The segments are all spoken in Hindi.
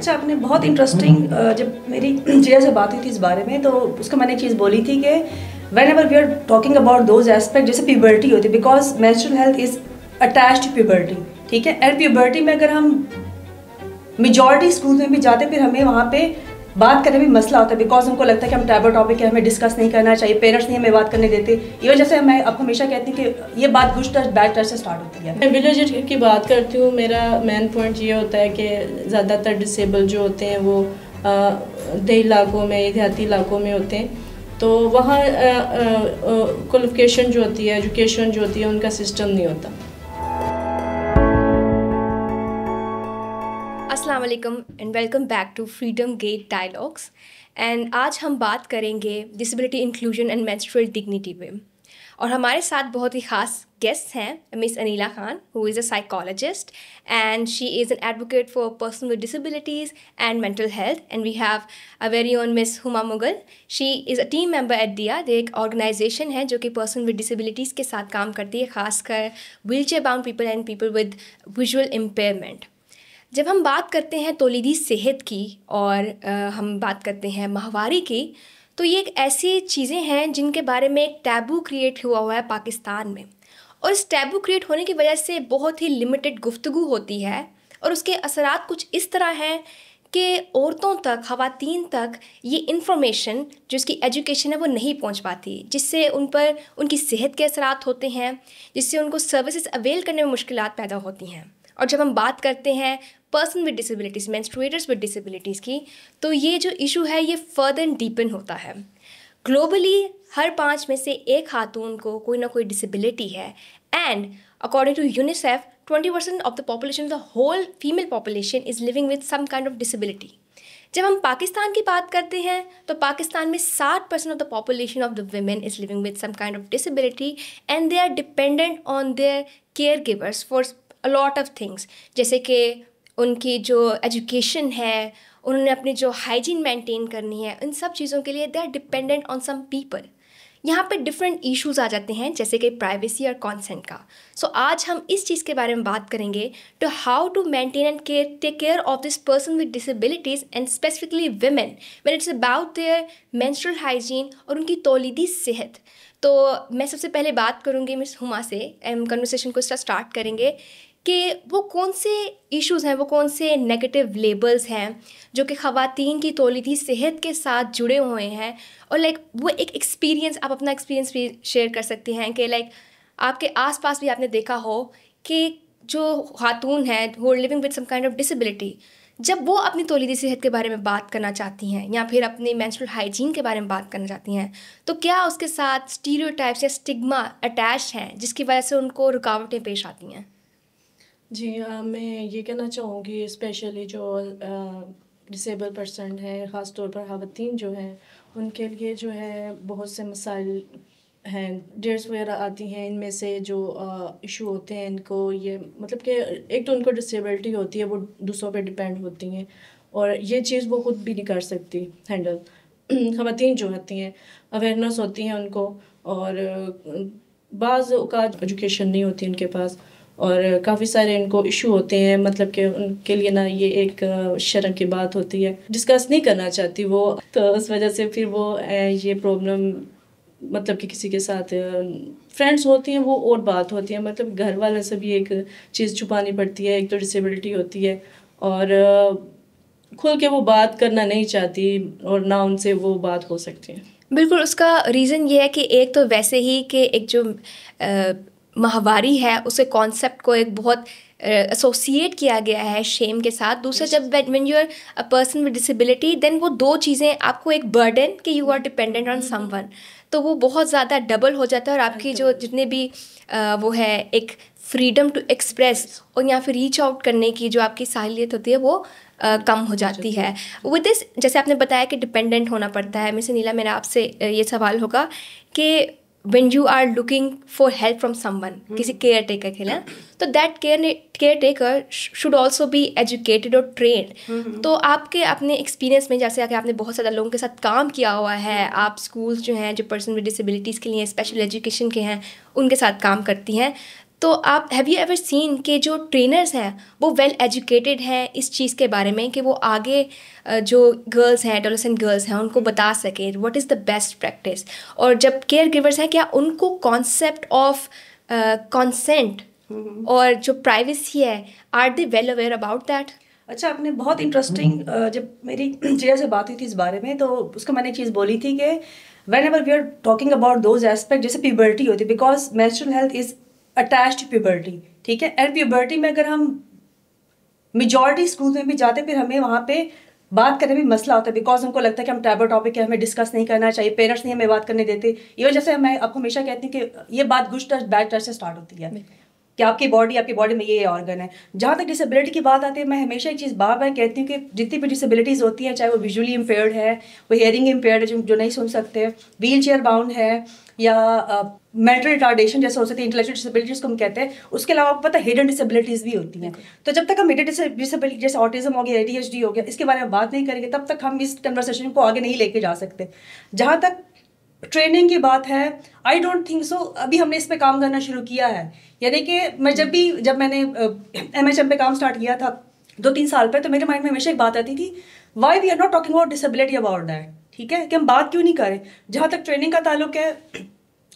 अच्छा, आपने बहुत इंटरेस्टिंग जब मेरी जिया से बात हुई थी इस बारे में, तो उसको मैंने एक चीज़ बोली थी कि whenever we are talking about those aspect, जैसे प्यूबर्टी होती है, because menstrual health is attached to puberty, ठीक है। एंड प्यूबर्टी में अगर हम मेजॉरिटी स्कूल में भी जाते, फिर हमें वहाँ पे बात करने में मसला होता है, बिकॉज हमको लगता है कि हम टैबू टॉपिक है, हमें डिस्कस नहीं करना चाहिए, पेरेंट्स नहीं हमें बात करने देते। ये वजह से मैं आपको हमेशा कहती हूँ कि ये बात गुड टच बैड टच से स्टार्ट होती है। मैं विलेज की बात करती हूँ, मेरा मेन पॉइंट ये होता है कि ज़्यादातर डिसेबल जो होते हैं वो देही इलाकों में, देहाती इलाकों में होते हैं, तो वहाँ क्वालिफिकेशन जो होती है, एजुकेशन जो होती है, उनका सिस्टम नहीं होता। अस्सलाम वालेकुम and welcome back to freedom gate dialogues. And आज हम बात करेंगे disability inclusion and menstrual dignity पे, और हमारे साथ बहुत ही ख़ास गेस्ट हैं miss Aneela Khan, who is a psychologist and she is an advocate for person with disabilities and mental health. And we have a very own miss Huma Mughal, she is a team member at Diya. ये एक ऑर्गेनाइजेशन है जो कि पर्सन विद डिसेबिलिटीज़ के साथ काम करती है, खासकर wheel chair bound people and people with visual impairment. जब हम बात करते हैं तौलीदी सेहत की और हम बात करते हैं माहवारी की, तो ये एक ऐसी चीज़ें हैं जिनके बारे में एक टैबू क्रिएट हुआ है पाकिस्तान में, और इस टैबू क्रिएट होने की वजह से बहुत ही लिमिटेड गुफ्तगू होती है, और उसके असरात कुछ इस तरह हैं कि औरतों तक, ख़वातीन तक ये इन्फॉर्मेशन जो इसकी एजुकेशन है वो नहीं पहुंच पाती, जिससे उन पर उनकी सेहत के असरात होते हैं, जिससे उनको सर्विसेज अवेल करने में मुश्किलात पैदा होती हैं। और जब हम बात करते हैं person with disabilities, menstruators with disabilities की, तो ये जो इशू है ये फर्दर डीपन होता है। ग्लोबली हर 5 में से एक खातून को कोई ना कोई डिसेबिलिटी है, and according to UNICEF 20% of the population, the whole female population is living with some kind of disability. जब हम पाकिस्तान की बात करते हैं तो पाकिस्तान में 60% of the population of the women is living with some kind of disability, and they are dependent on their care givers for a lot of things, जैसे कि उनकी जो एजुकेशन है, उन्होंने अपनी जो हाइजीन मेंटेन करनी है, इन सब चीज़ों के लिए they are dependent on some people. यहाँ पे डिफरेंट इश्यूज आ जाते हैं, जैसे कि प्राइवेसी और कंसेंट का। सो आज हम इस चीज़ के बारे में बात करेंगे, to how to maintain and take care of this person with disabilities and specifically women when it's about their menstrual hygiene और उनकी तौलीदी सेहत। तो मैं सबसे पहले बात करूँगी मिस हुमा से, कन्वर्सेशन को स्टार्ट करेंगे कि वो कौन से इश्यूज़ हैं, वो कौन से नेगेटिव लेबल्स हैं जो कि ख़वातीन की तौलीदी सेहत के साथ जुड़े हुए हैं, और वो एक एक्सपीरियंस, आप अपना एक्सपीरियंस भी शेयर कर सकती हैं कि आपके आसपास भी आपने देखा हो कि जो खातून हैं वो living with some kind of disability, जब वो अपनी तौलीदी सेहत के बारे में बात करना चाहती हैं या फिर अपनी मेंस्ट्रुअल हाइजीन के बारे में बात करना चाहती हैं, तो क्या उसके साथ स्टीरियोटाइप्स या स्टिग्मा अटैच हैं जिसकी वजह से उनको रुकावटें पेश आती हैं? जी, मैं ये कहना चाहूँगी, स्पेशली जो डिसेबल पर्सन है, ख़ास तौर पर ख़वातीन जो हैं, उनके लिए जो है बहुत से मसाइल हैं, डेट्स वगैरह आती हैं। इनमें से जो इशू होते हैं, इनको ये मतलब कि एक तो उनको डिसेबिलिटी होती है, वो दूसरों पे डिपेंड होती हैं, और ये चीज़ वो खुद भी नहीं कर सकती हैंडल। ख़वातीन जो होती हैं, अवेयरनेस होती हैं उनको, और बाज़ औक़ात एजुकेशन नहीं होती उनके पास, और काफ़ी सारे इनको इशू होते हैं, मतलब कि उनके लिए ना ये एक शर्म की बात होती है, डिस्कस नहीं करना चाहती वो, तो उस वजह से फिर वो ये प्रॉब्लम, मतलब कि किसी के साथ फ्रेंड्स होती हैं वो और बात होती है, मतलब घर वाले से भी एक चीज़ छुपानी पड़ती है। एक तो डिसेबिलिटी होती है, और खुल के वो बात करना नहीं चाहती, और ना उनसे वो बात हो सकती है। बिल्कुल, उसका रीज़न ये है कि एक तो वैसे ही कि एक जो माहवारी है, उसके कॉन्सेप्ट को एक बहुत एसोसिएट किया गया है शेम के साथ। दूसरा, जब when you are a person with disability, then वो दो चीज़ें आपको, एक बर्डन कि you are dependent on someone, तो वो बहुत ज़्यादा डबल हो जाता है, और आपकी जो जितने भी वो है एक फ्रीडम टू एक्सप्रेस और या फिर रीच आउट करने की जो आपकी साहिलियत होती है वो कम हो जाती है। विद दिस, जैसे आपने बताया कि डिपेंडेंट होना पड़ता है, मिस नीला, मेरा आपसे ये सवाल होगा कि when you are looking for help from someone, किसी केयर टेकर के लिए, तो that care taker should also be educated और ट्रेंड। तो आपके अपने एक्सपीरियंस में, जैसे कि आपने बहुत ज़्यादा लोगों के साथ काम किया हुआ है, आप स्कूल्स जो हैं जो पर्सन विद डिसेबिलिटीज़ के लिए स्पेशल एजुकेशन के हैं उनके साथ काम करती हैं, तो आप हैव यू एवर सीन कि जो ट्रेनर्स हैं वो वेल एजुकेटेड हैं इस चीज़ के बारे में कि वो आगे जो गर्ल्स हैं, एडोलेसेंट गर्ल्स हैं, उनको बता सकें what is the best practice, और जब केयर गिवर्स हैं क्या उनको कॉन्सेप्ट ऑफ कंसेंट और जो प्राइवेसी है are they well aware about that? अच्छा, आपने बहुत इंटरेस्टिंग जब मेरी जिया से बात हुई थी इस बारे में तो उसका मैंने एक चीज़ बोली थी कि whenever we are talking about those aspect, जैसे प्यूबर्टी होती है, because menstrual health is attached to puberty, ठीक है। एंड प्यूबर्टी में अगर हम मेजॉरिटी स्कूल में भी जाते फिर हमें वहाँ पे बात करने में मसला होता है, बिकॉज उनको लगता है कि हम टैबू टॉपिक है, हमें डिस्कस नहीं करना चाहिए, पेरेंट्स नहीं हमें बात करने देते। इवन जैसे मैं आपको हमेशा कहती हूँ कि ये बात गुड टच बैड टच से स्टार्ट होती है कि आपकी बॉडी में ये ऑर्गन है। जहाँ तक डिसेबिलिटी की बात आती है, मैं हमेशा एक चीज़ बार बार कहती हूँ कि जितनी भी डिसेबिलिटीज़ होती हैं, चाहे वो विजुअली इम्पेयर्ड है, वो हियरिंग इम्पेयर्ड है जो नहीं सुन सकते, व्हील चेयर बाउंड है, या मेंटल रिटार्डेशन जैसे हो सकती है, इंटेलेक्चुअल डिसेबिलिटीज़ को हम कहते हैं। उसके अलावा आपको पता है हिडन डिसेबिलिटीज़ भी होती हैं। तो जब तक हम हिडन डिसेबिलिटी जैसे ऑटिज्म हो गया, ADHD हो गया, इसके बारे में बात नहीं करेंगे तब तक हम इस कन्वर्सेशन को आगे नहीं लेके जा सकते। जहाँ तक ट्रेनिंग की बात है, आई डोंट थिंक सो अभी हमने इस पे काम करना शुरू किया है। यानी कि मैं जब मैंने MHM पे काम स्टार्ट किया था 2-3 साल पे, तो मेरे माइंड में हमेशा एक बात आती थी, why we are not talking about disability about that, ठीक है, कि हम बात क्यों नहीं करें। जहाँ तक ट्रेनिंग का ताल्लुक है,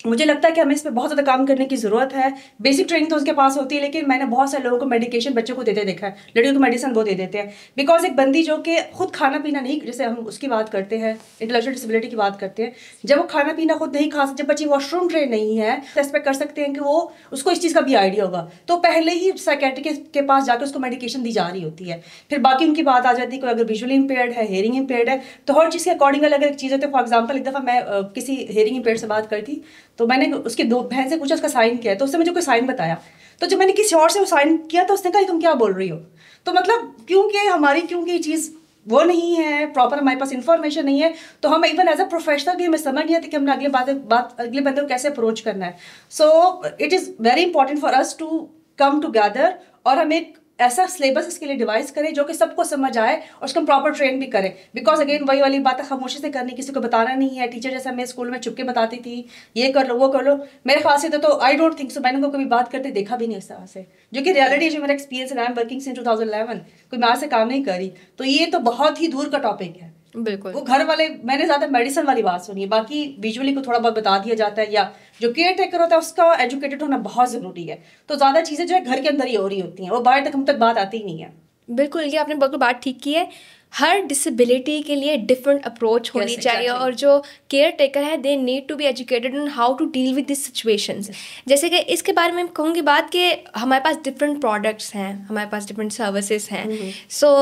मुझे लगता है कि हमें इस पर बहुत ज़्यादा काम करने की ज़रूरत है। बेसिक ट्रेनिंग तो उसके पास होती है, लेकिन मैंने बहुत सारे लोगों को मेडिकेशन बच्चों को देते देखा है, लड़कियों को मेडिसिन वो दे देते हैं, बिकॉज एक बंदी जो कि खुद खाना पीना नहीं, जैसे हम उसकी बात करते हैं, इंटेलेक्चुअल डिसेबिलिटी की बात करते हैं, जब वो खाना पीना खुद नहीं खा सकती, जब बच्ची वॉशरूम ट्रेन नहीं है, तो एक्सपेक्ट कर सकते हैं कि वो उसको इस चीज़ का भी आइडिया होगा, तो पहले ही साइकेट्रिस्ट के पास जाकर उसको मेडिकेशन दी जा रही होती है। फिर बाकी उनकी बात आ जाती है कि अगर विजुअली इम्पेयर्ड है, हेयरिंग इम्पेयर्ड है, तो हर चीज़ के अकॉर्डिंग अलग अलग चीज़ होती है। फॉर एग्जाम्पल, एक दफ़ा मैं किसी हेयरिंग इम्पेयर्ड से बात करती, तो मैंने उसकी दो बहन से पूछा उसका साइन क्या है, तो उसने मुझे कोई साइन बताया, तो जब मैंने किसी और से वो साइन किया तो उसने कहा तुम क्या बोल रही हो। तो मतलब क्योंकि ये चीज़ वो नहीं है प्रॉपर, हमारे पास इन्फॉर्मेशन नहीं है, तो हम इवन एज अ प्रोफेशनल भी हमें समझ नहीं आती कि हमने अगले बंदे को कैसे अप्रोच करना है। So it is very important for us to come together, और हम एक ऐसा सिलेबस इसके लिए डिवाइस करें जो कि सबको समझ आए और उसको हम प्रॉपर ट्रेन भी करें। बिकॉज अगेन वही वाली बात है, खामोशी से करनी, किसी को बताना नहीं है। टीचर जैसे हमें स्कूल में चुपके बताती थी, ये कर लो वो कर लो, मेरे ख्याल से तो आई डोंट थिंक सो, मैंने उनको कभी बात करते देखा भी नहीं इस तरह से, जो कि रियलिटी जो मेरा एक्सपीरियंस है। आई एम वर्किंग सिंस 2011, कोई मैं आज से काम नहीं करी, तो ये तो बहुत ही दूर का टॉपिक है। बिल्कुल, वो घर वाले, मैंने ज़्यादा मेडिसिन वाली बात सुनी है, बाकी विजुअली को थोड़ा बहुत बता दिया जाता है, या जो केयर टेकर होता है उसका एजुकेटेड होना बहुत ज़रूरी है। तो ज़्यादा चीज़ें जो है घर के अंदर ही हो रही होती हैं, वो बाहर तक हम तक बात आती ही नहीं है। बिल्कुल, ये आपने बिल्कुल बात ठीक की है। हर डिसेबिलिटी के लिए डिफरेंट अप्रोच होनी चाहिए, और जो केयर टेकर है they need to be educated on how to deal with this situations. जैसे कि इसके बारे में कहूँगी बात कि हमारे पास डिफरेंट प्रोडक्ट्स हैं, हमारे पास डिफरेंट सर्विसेज हैं। सो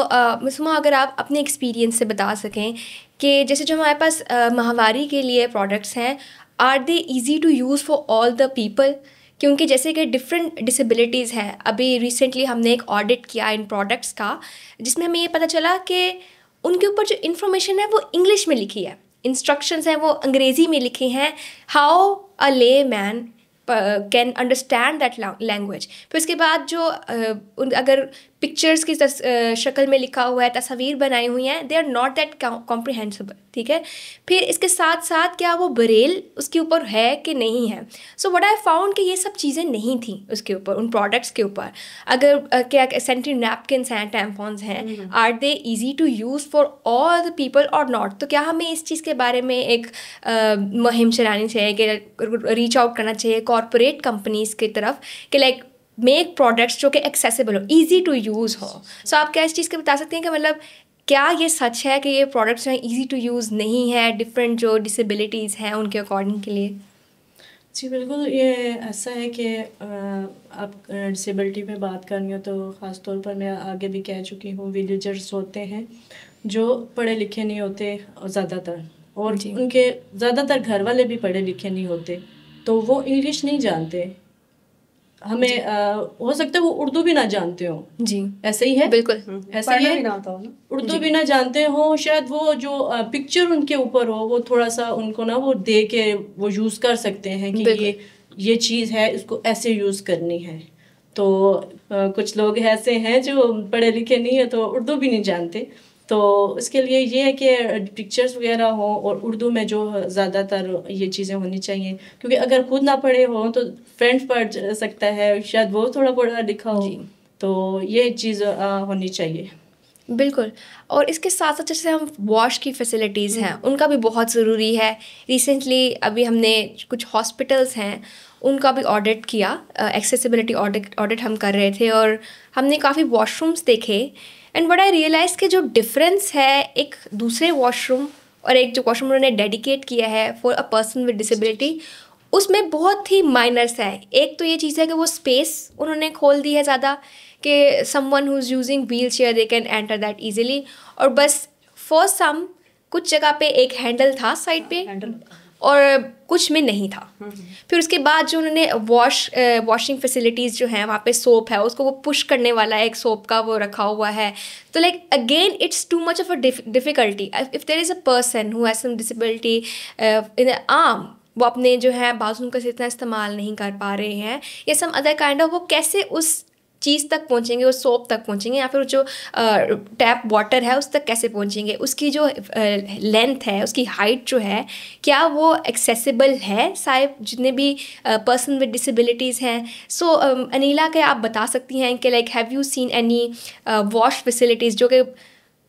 मिसमा, अगर आप अपने एक्सपीरियंस से बता सकें कि जैसे जो हमारे पास माहवारी के लिए प्रोडक्ट्स हैं, are they easy to use for all the people? क्योंकि जैसे कि डिफरेंट डिसेबिलिटीज़ हैं, अभी रिसेंटली हमने एक ऑडिट किया इन प्रोडक्ट्स का, जिसमें हमें ये पता चला कि उनके ऊपर जो इन्फॉर्मेशन है वो इंग्लिश में लिखी है, इंस्ट्रक्शंस हैं वो अंग्रेज़ी में लिखी हैं, हाउ अ ले man can understand that language. फिर उसके बाद जो अगर पिक्चर्स की शक्ल में लिखा हुआ है, तस्वीर बनाई हुई हैं, they are not that comprehensible, ठीक है। फिर इसके साथ साथ क्या वो बरेल उसके ऊपर है कि नहीं है। सो व्हाट आई फाउंड कि ये सब चीज़ें नहीं थी उसके ऊपर, उन प्रोडक्ट्स के ऊपर। अगर क्या सैनिटरी नैपकिन्स हैं, टैम्पॉन्स हैं, are they easy to use for all the people और नॉट? तो क्या हमें इस चीज़ के बारे में एक मुहिम चलानी चाहिए कि रीच आउट करना चाहिए कॉरपोरेट कंपनीज़ की तरफ कि लाइक मेक प्रोडक्ट्स जो कि एक्सेसिबल हो, ईजी टू यूज़ हो? सो आप क्या इस चीज़ के बता सकते हैं कि मतलब क्या ये सच है कि ये प्रोडक्ट्स जो हैं ईजी टू यूज़ नहीं है डिफरेंट जो डिसेबिलिटीज़ हैं उनके अकॉर्डिंग के लिए? जी बिल्कुल, ये ऐसा है कि आप डिसेबिलिटी में बात करनी हो तो ख़ास तौर पर मैं आगे भी कह चुकी हूँ, विलेजर्स होते हैं जो पढ़े लिखे नहीं होते ज़्यादातर, और उनके ज़्यादातर घर वाले भी पढ़े लिखे नहीं होते, तो वो इंग्लिश नहीं जानते। हमें हो सकता है वो उर्दू भी ना जानते हो। जी ऐसे ही है, बिल्कुल ऐसा ही है, उर्दू भी ना जानते हो, शायद वो जो पिक्चर उनके ऊपर हो वो थोड़ा सा उनको ना वो दे के वो यूज़ कर सकते हैं कि ये चीज़ है, इसको ऐसे यूज़ करनी है। तो कुछ लोग ऐसे हैं जो पढ़े लिखे नहीं है तो उर्दू भी नहीं जानते, तो इसके लिए ये है कि पिक्चर्स वगैरह हो और उर्दू में जो ज़्यादातर ये चीज़ें होनी चाहिए, क्योंकि अगर खुद ना पढ़े हो तो फ्रेंड्स पढ़ सकता है, शायद वो थोड़ा पढ़ा लिखा हो, तो ये चीज़ होनी चाहिए। बिल्कुल। और इसके साथ साथ जैसे हम वॉश की फैसिलिटीज़ हैं उनका भी बहुत ज़रूरी है। रिसेंटली अभी हमने कुछ हॉस्पिटल्स हैं उनका भी ऑडिट किया, एक्सेसिबिलिटी ऑडिट हम कर रहे थे और हमने काफ़ी वॉशरूम्स देखे। एंड व्हाट आई रियलाइज़ कि जो डिफरेंस है एक दूसरे वॉशरूम और एक जो वॉशरूम उन्होंने डेडिकेट किया है for a person with disability, उसमें बहुत ही माइनर्स है। एक तो ये चीज़ है कि वो स्पेस उन्होंने खोल दी है ज़्यादा कि someone who is using wheel chair they can enter that easily, और बस फॉर सम कुछ जगह पे एक हैंडल था साइड पे और कुछ में नहीं था। फिर उसके बाद जो उन्होंने वॉशिंग फैसिलिटीज़ जो हैं वहाँ पे सोप है, उसको वो पुश करने वाला एक सोप का वो रखा हुआ है। तो like again it's too much of a difficulty if there is a person who has some disability in the arm, वो अपने जो है बाजू का इतना इस्तेमाल नहीं कर पा रहे हैं या सम अदर काइंड ऑफ, वो कैसे उस चीज़ तक पहुँचेंगे, उस सोप तक पहुँचेंगे या फिर जो टैप वाटर है उस तक कैसे पहुँचेंगे, उसकी जो लेंथ है, उसकी हाइट जो है, क्या वो एक्सेसिबल है साहब जितने भी पर्सन विद डिसेबिलिटीज़ हैं। सो अनीला के आप बता सकती हैं कि like have you seen any wash facilities जो कि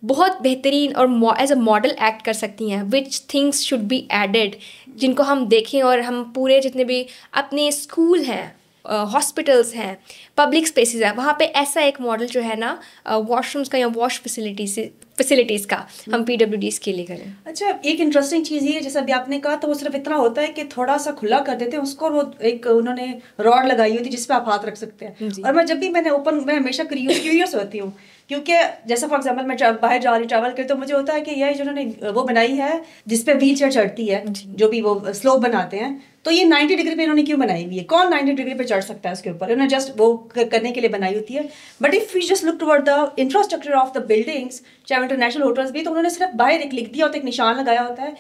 बहुत बेहतरीन और एज अ मॉडल एक्ट कर सकती हैं, which things should be added, जिनको हम देखें और हम पूरे जितने भी अपने स्कूल हैं, हॉस्पिटल्स हैं, पब्लिक स्पेसेस हैं, वहाँ पे ऐसा एक मॉडल जो है ना वॉशरूम्स का या वॉश फैसिलिटीज़ का हम PWDs के लिए करें। अच्छा, एक इंटरेस्टिंग चीज़ ये जैसा अभी आपने कहा, तो वो सिर्फ इतना होता है कि थोड़ा सा खुला कर देते हैं उसको, और वो एक उन्होंने रॉड लगाई होती है जिस पे आप हाथ रख सकते हैं। और मैं जब भी मैं हमेशा क्यूरियस होती हूँ, क्योंकि जैसे फॉर एग्जांपल मैं बाहर जा रही ट्रैवल करती, तो मुझे होता है कि यह जो उन्होंने वो बनाई है जिसपे व्हील चेयर चढ़ती है, जो भी वो स्लोप बनाते हैं, तो ये 90 डिग्री पे इन्होंने क्यों बनाई हुई है? कौन 90 डिग्री पे चढ़ सकता है उसके ऊपर? इन्होंने जस्ट वो करने के लिए बनाई होती है। But if you just look toward the infrastructure of the buildings, चाहे इंटरनेशनल होटल्स भी, तो उन्होंने सिर्फ बाहर एक लिख दिया होता है, एक निशान लगाया होता है,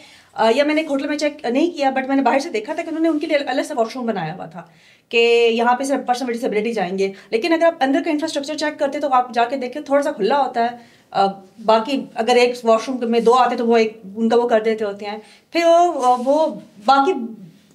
या मैंने एक होटल में चेक नहीं किया, बट मैंने बाहर से देखा था कि उन्होंने उनके लिए अलग से वॉशरूम बनाया हुआ था कि यहाँ पे सिर्फ पर्सन विद डिसेबिलिटी जाएंगे। लेकिन अगर आप अंदर का इंफ्रास्ट्रक्चर चेक करते तो आप जाके देखें थोड़ा सा खुला होता है। बाकी अगर एक वॉशरूम में 2 आते तो वो एक उनका वो कर देते होते हैं, फिर वो बाकी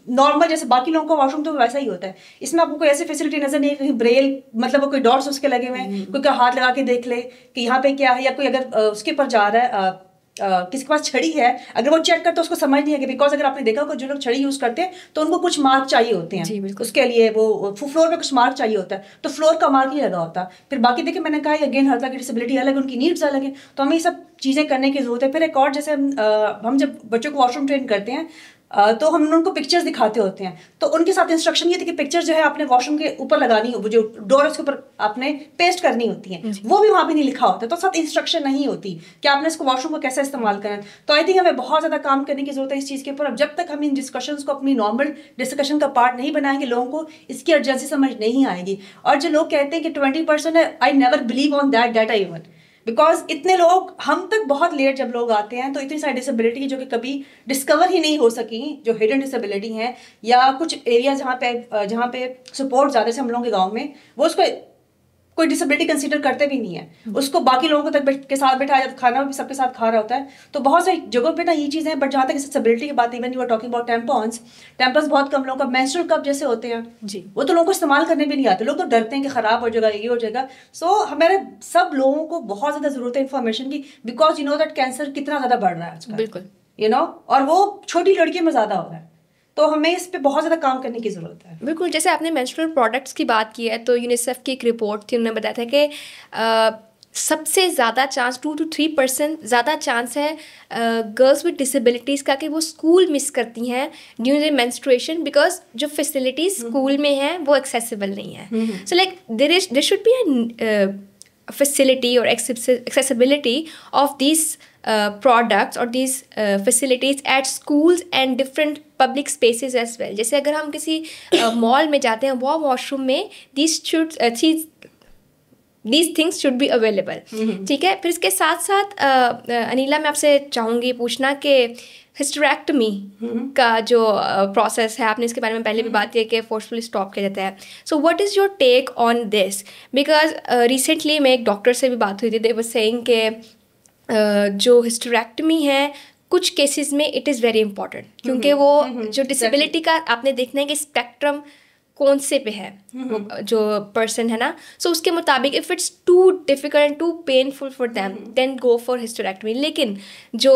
नॉर्मल जैसे बाकी लोगों का वॉशरूम तो वैसा ही होता है। इसमें आपको कोई ऐसी फैसिलिटी नजर नहीं है, कहीं ब्रेल मतलब वो कोई डॉट्स उसके लगे हुए हैं, कोई का हाथ लगा के देख ले कि यहाँ पे क्या है, या कोई अगर उसके ऊपर जा रहा है किसी के पास छड़ी है, अगर वो चेक करते तो उसको समझ नहीं है, बिकॉज अगर आपने देखा होगा जो लोग छड़ी यूज करते हैं तो उनको कुछ मार्क चाहिए होते हैं, उसके लिए वो फ्लोर पे कुछ मार्क चाहिए होता है, तो फ्लोर का मार्क ही लगा होता है। फिर बाकी देखिए मैंने कहा अगेन हर तरह की डिसेबिलिटी अलग, उनकी नीड्स अलग है, तो हमें ये सब चीज़ें करने की जरूरत है। फिर एक और जैसे हम जब बच्चों को वॉशरूम ट्रेन करते हैं तो हम उनको पिक्चर्स दिखाते होते हैं, तो उनके साथ इंस्ट्रक्शन ये थी कि पिक्चर जो है आपने वॉशरूम के ऊपर लगानी, वो जो डोर है उसके ऊपर आपने पेस्ट करनी होती है, वो भी वहाँ पे नहीं लिखा होता, तो साथ इंस्ट्रक्शन नहीं होती कि आपने इसको वॉशरूम को कैसे इस्तेमाल करना। तो आई थिंक हमें बहुत ज़्यादा काम करने की जरूरत है इस चीज़ के ऊपर। अब जब तक हम इन डिस्कशंस को अपनी नॉर्मल डिस्कशन का पार्ट नहीं बनाएंगे, लोगों को इसकी अर्जेंसी समझ नहीं आएगी। और जो लोग कहते हैं कि 20% है, I never believe on that data even, because इतने लोग हम तक बहुत लेट जब लोग आते हैं, तो इतनी सारी डिसेबिलिटी जो कि कभी डिस्कवर ही नहीं हो सकी, जो हिडन डिसेबिलिटी हैं, या कुछ एरिया जहाँ पे सपोर्ट ज़्यादा से हम लोगों के गांव में वो उसको कोई डिसेबिलिटी कंसीडर करते भी नहीं है, उसको बाकी लोगों को तक के साथ बैठाया जाता, खाना भी सबके साथ खा रहा होता है। तो बहुत सारी जगहों पे ना ये चीज़ें हैं। बट जहाँ तक डिसेबिलिटी की बात, even you are talking about tampons बहुत कम लोगों का, मेंस्ट्रुअल कप जैसे होते हैं जी, वो तो लोगों को इस्तेमाल करने भी नहीं आते, लोग तो डरते हैं कि ख़राब हो जाएगा, ये हो जाएगा। सो हमारे सब लोगों को बहुत ज़्यादा ज़रूरत है इन्फॉर्मेशन की, because you know that cancer कितना ज़्यादा बढ़ रहा है आजकल, बिल्कुल यू नो, और वो छोटी लड़कियों में ज़्यादा हो रहा है, तो हमें इस पे बहुत ज़्यादा काम करने की ज़रूरत है। बिल्कुल, जैसे आपने मेंस्ट्रुअल प्रोडक्ट्स की बात की है, तो यूनिसेफ की एक रिपोर्ट थी, उन्होंने बताया था कि सबसे ज़्यादा चांस 2 to 3% ज़्यादा चांस है गर्ल्स विद डिसेबिलिटीज़ का कि वो स्कूल मिस करती हैं ड्यूरिंग मेंस्ट्रुएशन, बिकॉज जो फैसिलिटीज़ स्कूल में हैं वो एक्सेसिबल नहीं है। So like there should be a facility or accessibility of these products or these facilities at schools and different public spaces as well. जैसे अगर हम किसी मॉल में जाते हैं, वो वॉशरूम में these things should be available, ठीक है। फिर इसके साथ साथ अनीला, मैं आपसे चाहूँगी पूछना कि हिस्टेरेक्टमी का जो प्रोसेस है, आपने इसके बारे में पहले भी बात की कि फोर्सफुली स्टॉप किया जाता है। So what is your take on this? Because recently मैं एक डॉक्टर से भी बात हुई थी, दे वाज सेइंग कि जो हिस्टेरेक्टमी है कुछ केसेस में इट इज़ वेरी इंपॉर्टेंट, क्योंकि वो जो डिसेबिलिटी का आपने देखना है कि स्पेक्ट्रम कौन से पे है वो जो पर्सन है ना, सो उसके मुताबिक if it's too difficult too painful for them then go for hysterectomy. लेकिन जो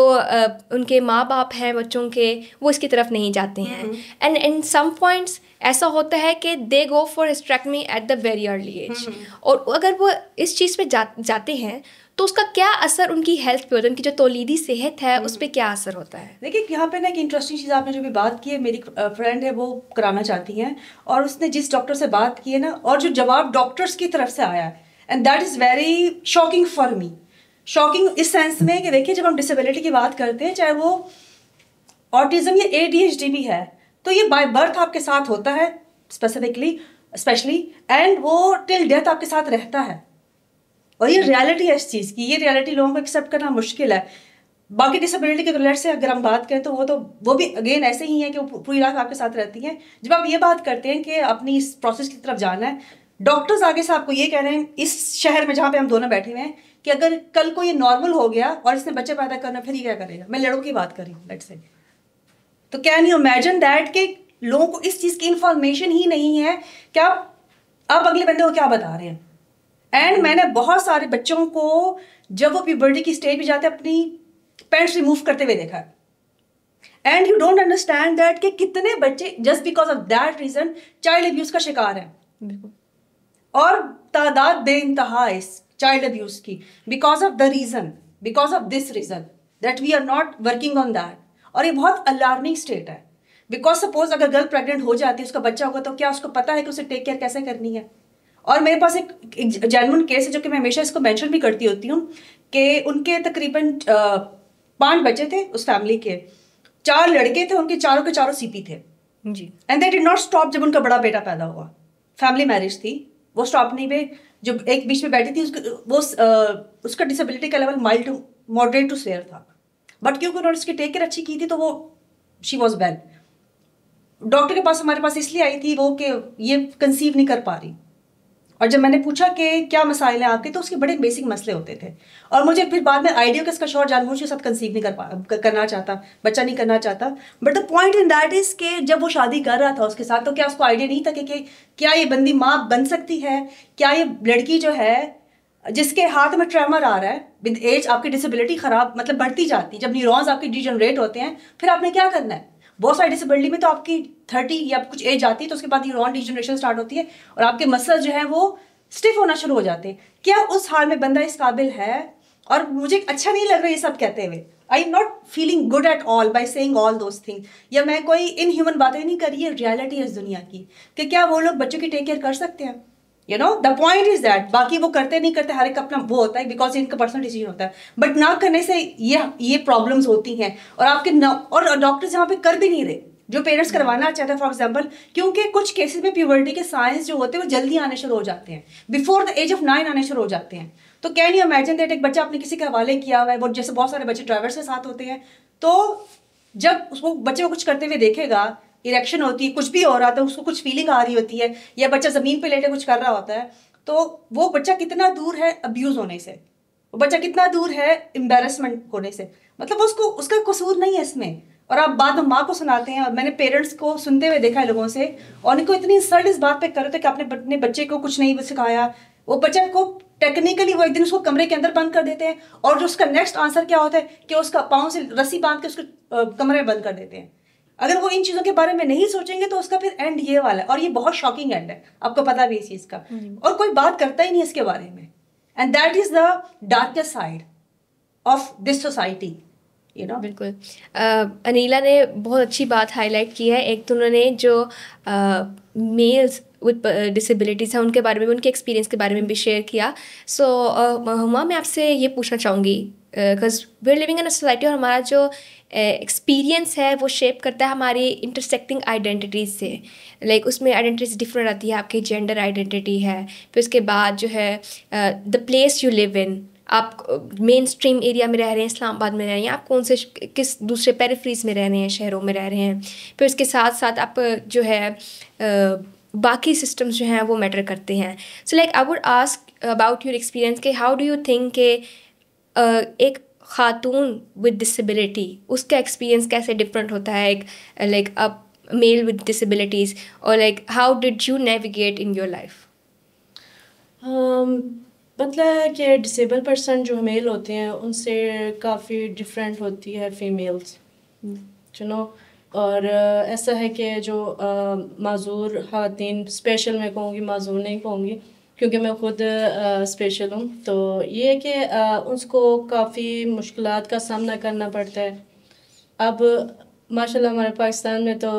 उनके माँ बाप हैं बच्चों के, वो इसकी तरफ नहीं जाते हैं, एंड इन सम पॉइंट्स ऐसा होता है कि they go for hysterectomy at the very early age. और अगर वो इस चीज़ पे जाते हैं तो उसका क्या असर उनकी हेल्थ पे होता है, उनकी जो तौलीदी सेहत है उस पर क्या असर होता है? देखिए यहाँ पे ना एक इंटरेस्टिंग चीज़ आपने जो भी बात की है, मेरी फ्रेंड है वो कराना चाहती हैं, और उसने जिस डॉक्टर से बात की है ना, और जो जवाब डॉक्टर्स की तरफ से आया है, and that is very shocking for me. Shocking इस सेंस में कि देखिए जब हम डिसेबिलिटी की बात करते हैं, चाहे वो ऑटिज़म या ADHD भी है, तो ये बाय बर्थ आपके साथ होता है स्पेशली, एंड वो टिल डेथ आपके साथ रहता है। और ये रियलिटी है इस चीज़ की, ये रियलिटी लोगों को एक्सेप्ट करना मुश्किल है। बाकी डिसेबिलिटी के रिलेट से अगर हम बात करें तो वो भी अगेन ऐसे ही है कि वो पूरी लाइफ आपके साथ रहती हैं। जब आप ये बात करते हैं कि अपनी इस प्रोसेस की तरफ जाना है, डॉक्टर्स आगे से आपको ये कह रहे हैं इस शहर में जहाँ पे हम दोनों बैठे हुए हैं कि अगर कल को ये नॉर्मल हो गया और इसने बच्चे पैदा करना, फिर ये क्या करेगा? मैं लड़कों की बात कर रही हूँ लेट्स से। तो कैन यू इमेजिन दैट कि लोगों को इस चीज़ की इंफॉर्मेशन ही नहीं है कि आप अगले बंदे को क्या बता रहे हैं। एंड मैंने बहुत सारे बच्चों को जब वो प्यूबर्टी की स्टेज पे जाते अपनी पैंट्स रिमूव करते हुए देखा है, and you don't understand that कि कितने बच्चे just because of that reason child abuse का शिकार हैं। और तादाद बेइंतहा इस चाइल्ड अब्यूज की because of this reason that we are not working on that. और ये बहुत अलार्मिंग स्टेट है, बिकॉज सपोज अगर गर्ल प्रेग्नेंट हो जाती है, उसका बच्चा होगा, तो क्या उसको पता है कि उसे टेक केयर कैसे करनी है? और मेरे पास एक जेन्युइन केस है जो कि मैं हमेशा इसको मेंशन भी करती होती हूँ कि उनके तकरीबन 5 बच्चे थे उस फैमिली के, 4 लड़के थे, उनके चारों के चारों CP थे जी। And they did not stop जब उनका बड़ा बेटा पैदा हुआ। फैमिली मैरिज थी, वो स्टॉप नहीं हुए। जो एक बीच में बैठी थी उसका डिसेबिलिटी का level mild to moderate to severe था, बट क्योंकि उन्होंने उसकी टेक केयर अच्छी की थी तो वो शी वॉज वेल। डॉक्टर के पास हमारे पास इसलिए आई थी वो कि ये कंसीव नहीं कर पा रही, और जब मैंने पूछा कि क्या मसाइल हैं आपके, तो उसके बड़े बेसिक मसले होते थे। और मुझे फिर बाद में आइडिया कि इसका शौहर जानबूझ के साथ कंसीव नहीं करना चाहता, बच्चा नहीं करना चाहता। But the point in that is के जब वो शादी कर रहा था उसके साथ, तो क्या उसको आइडिया नहीं था कि क्या ये बंदी माँ बन सकती है? क्या ये लड़की जो है जिसके हाथ में ट्रेमर आ रहा है, विद एज आपकी डिसेबिलिटी खराब मतलब बढ़ती जाती है, जब न्यूरॉन्स आपके डिजनरेट होते हैं, फिर आपने क्या करना है? बहुत सारी डिसेबिलिटी में तो आपकी 30 या कुछ एज आती है तो उसके बाद न्यूरॉन डिजनरेशन स्टार्ट होती है और आपके मसल्स जो है वो स्टिफ होना शुरू हो जाते हैं। क्या उस हाल में बंदा इस काबिल है? और मुझे अच्छा नहीं लग रहा ये सब कहते हुए। I am not feeling good at all by saying all those things. या मैं कोई इनह्यूमन बातें नहीं कर रही, है रियलिटी है इस दुनिया की कि क्या वो लोग बच्चों की टेक केयर कर सकते हैं? You know the point is that. बाकी वो करते नहीं करते, हर एक अपना वो होता है, बिकॉज इनका पर्सनल डिसीजन होता है। बट ना करने से ये प्रॉब्लम्स होती हैं। और आपके और डॉक्टर्स यहाँ पे कर भी नहीं रहे जो पेरेंट्स करवाना चाहते हैं। फॉर एग्जाम्पल, क्योंकि कुछ केसेस में प्यूबर्टी के साइंस जो होते हैं वो जल्दी आने शुरू हो जाते हैं, बिफोर द एज ऑफ 9 आने शुरू हो जाते हैं। तो कैन यू इमेजिन दैट एक बच्चा आपने किसी के हवाले किया हुआ है, वो जैसे बहुत सारे बच्चे ड्राइवर्स के साथ होते हैं, तो जब उसको बच्चे को कुछ करते हुए देखेगा, इरेक्शन होती है, कुछ भी हो रहा था, उसको कुछ फीलिंग आ रही होती है, या बच्चा ज़मीन पे लेटे कुछ कर रहा होता है, तो वो बच्चा कितना दूर है अब्यूज़ होने से, वो बच्चा कितना दूर है एम्बेरसमेंट होने से। मतलब उसका कसूर नहीं है इसमें। और आप बाद में माँ को सुनाते हैं। और मैंने पेरेंट्स को सुनते हुए देखा है लोगों से, और उनको इतनी इंसल्ट इस बात पे कर रहे थे कि आपने अपने बच्चे को कुछ नहीं सिखाया। वो बच्चे को टेक्निकली वो एक दिन उसको कमरे के अंदर बंद कर देते हैं, और जो उसका नेक्स्ट आंसर क्या होता है कि उसका पाँव से रस्सी बांध के उसको कमरे में बंद कर देते हैं। अगर वो इन चीज़ों के बारे में नहीं सोचेंगे तो उसका फिर एंड ये वाला है। और ये बहुत शॉकिंग एंड है, आपको पता भी इस चीज़ का, और कोई बात करता ही नहीं इसके बारे में। And that is the darkest side of this society. बिल्कुल। अनीला ने बहुत अच्छी बात हाईलाइट की है। एक तो उन्होंने जो मेल्स विद डिसेबिलिटीज़ हैं उनके बारे में, उनके एक्सपीरियंस के बारे में भी शेयर किया। सो हुमा, मैं आपसे ये पूछना चाहूँगी, because we are living in a society, और हमारा जो एक्सपीरियंस है वो शेप करता है हमारी इंटरसेक्टिंग आइडेंटिटीज़ से। लाइक उसमें आइडेंटिटीज डिफरेंट आती है, आपकी जेंडर आइडेंटिटी है, फिर उसके बाद जो है the place you live in, आप मेन स्ट्रीम एरिया में रह रहे हैं, इस्लामाबाद में रह रहे हैं, आप कौन से किस दूसरे पेरिफेरीज में रह रहे हैं, शहरों में रह रहे हैं। फिर उसके साथ साथ आप जो है बाकी सिस्टम्स जो हैं वो मैटर करते हैं। So like I would ask about your experience के हाउ डू यू थिंक के एक खातून विद डिसेबिलिटी, उसका एक्सपीरियंस कैसे डिफरेंट होता है एक like a male with disabilities, और like how did you navigate in your life? मतलब कि डिसेबल पर्सन जो मेल होते हैं उनसे काफ़ी डिफरेंट होती है फीमेल्स, यू नो। और ऐसा है कि जो माजूर ख़वातीन, स्पेशल मैं कहूँगी, माजूर नहीं कहूँगी क्योंकि मैं ख़ुद स्पेशल हूँ, तो ये है कि उसको काफ़ी मुश्किलात का सामना करना पड़ता है। अब माशाल्लाह हमारे पाकिस्तान में तो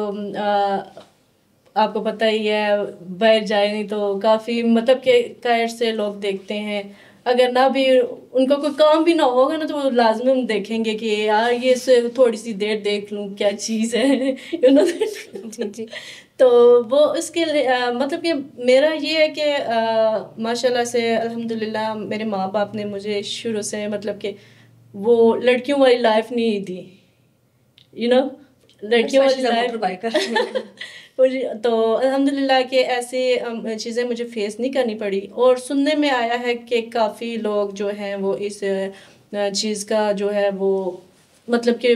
आपको पता ही है, बाहर जाए नहीं तो काफ़ी मतलब के कायर से लोग देखते हैं, अगर ना भी उनको कोई काम भी ना होगा ना तो वो लाजमी हम देखेंगे कि यार ये से थोड़ी सी देर देख लूँ क्या चीज़ है, यू नो। जी जी। तो वो उसके मतलब कि मेरा ये है कि माशाल्लाह से अल्हम्दुलिल्लाह मेरे माँ बाप ने मुझे शुरू से मतलब कि वो लड़कियों वाली लाइफ नहीं दी, यू नो, लड़कियों वाली लाइफ तो अल्हम्दुलिल्लाह कि ऐसे चीज़ें मुझे फेस नहीं करनी पड़ी। और सुनने में आया है कि काफ़ी लोग जो हैं वो इस चीज़ का जो है वो मतलब कि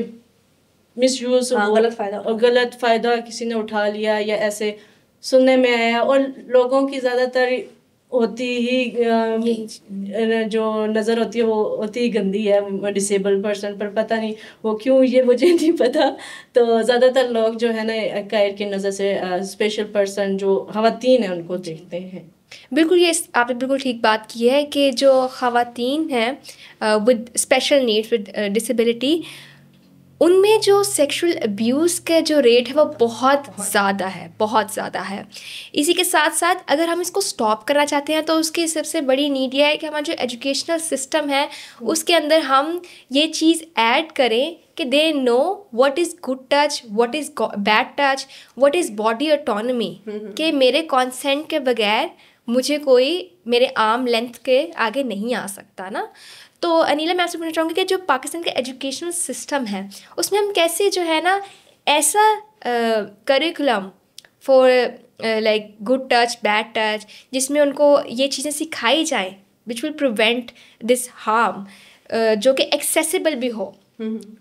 मिसयूज़, गलत फ़ायदा किसी ने उठा लिया या ऐसे सुनने में आया। और लोगों की ज़्यादातर होती ही जो नज़र होती है वो होती ही गंदी है डिसेबल पर्सन पर, पता नहीं वो क्यों, ये मुझे नहीं पता। तो ज़्यादातर लोग जो है ना कायर की नज़र से स्पेशल पर्सन जो ख़वातीन हैं उनको देखते हैं। बिल्कुल, ये आपने बिल्कुल ठीक बात की है कि जो ख़वातीन हैं with special needs, with disability, उनमें जो सेक्सुअल अब्यूज़ का जो रेट है वो बहुत ज़्यादा है, बहुत ज़्यादा है। इसी के साथ साथ अगर हम इसको स्टॉप करना चाहते हैं तो उसकी सबसे बड़ी नीड ये है कि हमारा जो एजुकेशनल सिस्टम है उसके अंदर हम ये चीज़ ऐड करें कि they know what is good touch, what is bad touch, what is body autonomy, कि मेरे कॉन्सेंट के बगैर मुझे कोई मेरे आर्म लेंथ के आगे नहीं आ सकता ना। तो अनीला, मैं आपसे पूछना चाहूँगी कि जो पाकिस्तान का एजुकेशनल सिस्टम है उसमें हम कैसे जो है ना ऐसा curriculum for like good touch, bad touch, जिसमें उनको ये चीज़ें सिखाई जाएँ which will prevent this harm, जो कि एक्सेसिबल भी हो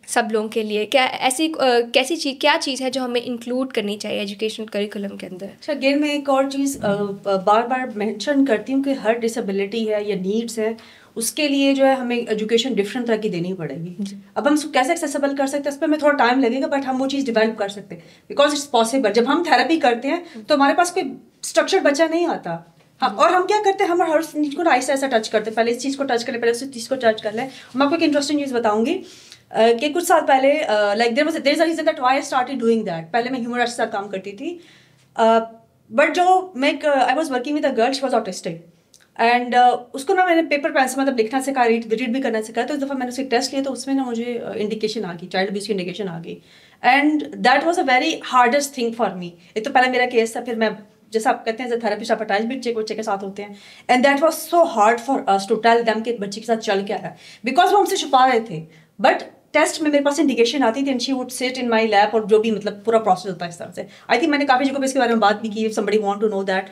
सब लोगों के लिए, क्या ऐसी कैसी चीज़, क्या चीज़ है जो हमें इंक्लूड करनी चाहिए एजुकेशन करिकुलम के अंदर? अच्छा, अगेन मैं एक और चीज़ बार बार मेंशन करती हूँ कि हर डिसेबिलिटी है या नीड्स है उसके लिए जो है हमें एजुकेशन डिफरेंट तरह की देनी पड़ेगी। अब हम उसको कैसे एक्सेसिबल कर सकते हैं उस पर हमें थोड़ा टाइम लगेगा, बट हम वो चीज़ डेवलप कर सकते हैं बिकॉज इट्स पॉसिबल। जब हम थेरेपी करते हैं तो हमारे पास कोई स्ट्रक्चर बचा नहीं आता। हाँ, और हम क्या करते हैं, हम हर चीज़ को ऐसा ऐसा टच करते हैं, पहले इस चीज़ को टच करें, पहले उस चीज़ को टच कर लें। मैं आपको एक इंटरेस्टिंग चीज़ बताऊंगी कि कुछ साल पहले like there is a reason that why I started doing that. पहले मैं ह्यूमर आर्ट्स के साथ काम करती थी, बट जो मैं I was working with a girl, she was autistic and उसको ना मैंने पेपर पेन से मतलब लिखना सिखाया, रीड भी करना सिखाया। तो इस दफ़ा मैंने उसके टेस्ट लिया तो उसमें ना मुझे इंडिकेशन आ गई, चाइल्ड अब्यूज़ की इंडिकेशन आ गई, and that was a very hardest thing for me. एक तो पहले मेरा केस था, फिर मैं जैसा आप कहते हैं थेरेपिस्ट आप अटैच भी बच्चे के साथ होते हैं, and that was so hard for us to tell them कि बच्चे के साथ चल क्या रहा है, बिकॉज वो हमसे छुपा रहे थे। बट टेस्ट में मेरे पास इंडिकेशन आती थी and she would sit in my lap, और जो भी मतलब पूरा प्रोसेस होता है इस तरह से। आई थिंक मैंने काफ़ी जगह पे इसके बारे में बात भी की, if somebody want to know that.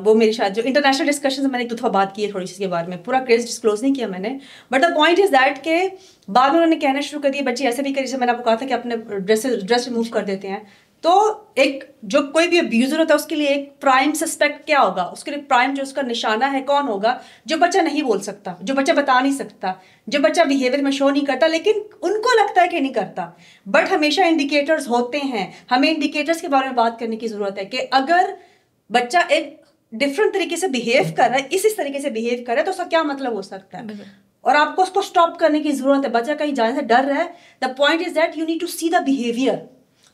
वो मेरी शायद जो इंटरनेशनल डिस्कशन मैंने एक दो दफ़ा बात की है थोड़ी सी इसके बारे में, पूरा केस डिस्क्लोज नहीं किया मैंने, but the point is that के बाद में उन्होंने कहना शुरू कर दिया बच्चे ऐसे भी करिए, जैसे मैंने आपको कहा था कि अपने ड्रेस रिमूव कर देते हैं। तो एक जो कोई भी अब्यूज़र होता है उसके लिए एक प्राइम सस्पेक्ट क्या होगा, उसके लिए प्राइम जो उसका निशाना है कौन होगा, जो बच्चा नहीं बोल सकता, जो बच्चा बता नहीं सकता, जो बच्चा बिहेवियर में शो नहीं करता लेकिन उनको लगता है कि नहीं करता। बट हमेशा इंडिकेटर्स होते हैं, हमें इंडिकेटर्स के बारे में बात करने की ज़रूरत है कि अगर बच्चा एक डिफरेंट तरीके से बिहेव कर रहा है, इस तरीके से बिहेव कर रहा है, तो उसका क्या मतलब हो सकता है, और आपको उसको स्टॉप करने की ज़रूरत है। बच्चा कहीं जाने से डर रहा है, the point is that you need to see the behaviour.